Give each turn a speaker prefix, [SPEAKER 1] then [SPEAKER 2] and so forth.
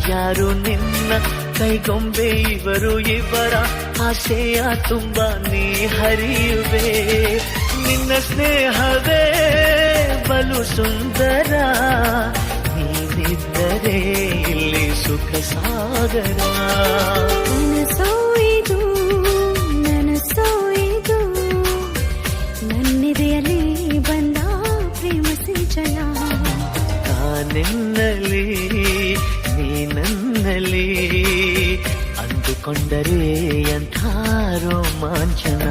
[SPEAKER 1] ಯಾರು ನಿನ್ನ ಕೈಗೊಂಬೆ ಇವರು ಇವರ ಆಸೆಯ ತುಂಬ ನೀ ಹರಿಯುವೆ ನಿನ್ನ ಸ್ನೇಹವೇ ಬಲು ಸುಂದರ ನೀನಿದ್ದರೆ ಇಲ್ಲಿ ಸುಖ ಸಾಗರ
[SPEAKER 2] ನನಸೋಯಿದು ನನಸೋಯಿದು ನನ್ನೆದೆಯಲ್ಲಿ ಬಂದ ಪ್ರೇಮ ಸಿಂಚನ
[SPEAKER 1] ನಾನೆನ್ನಲಿ ನೀನನ್ನಲಿ ಅಂದುಕೊಂಡರೆ ಅಂಥ ರೋಮಾಂಚನ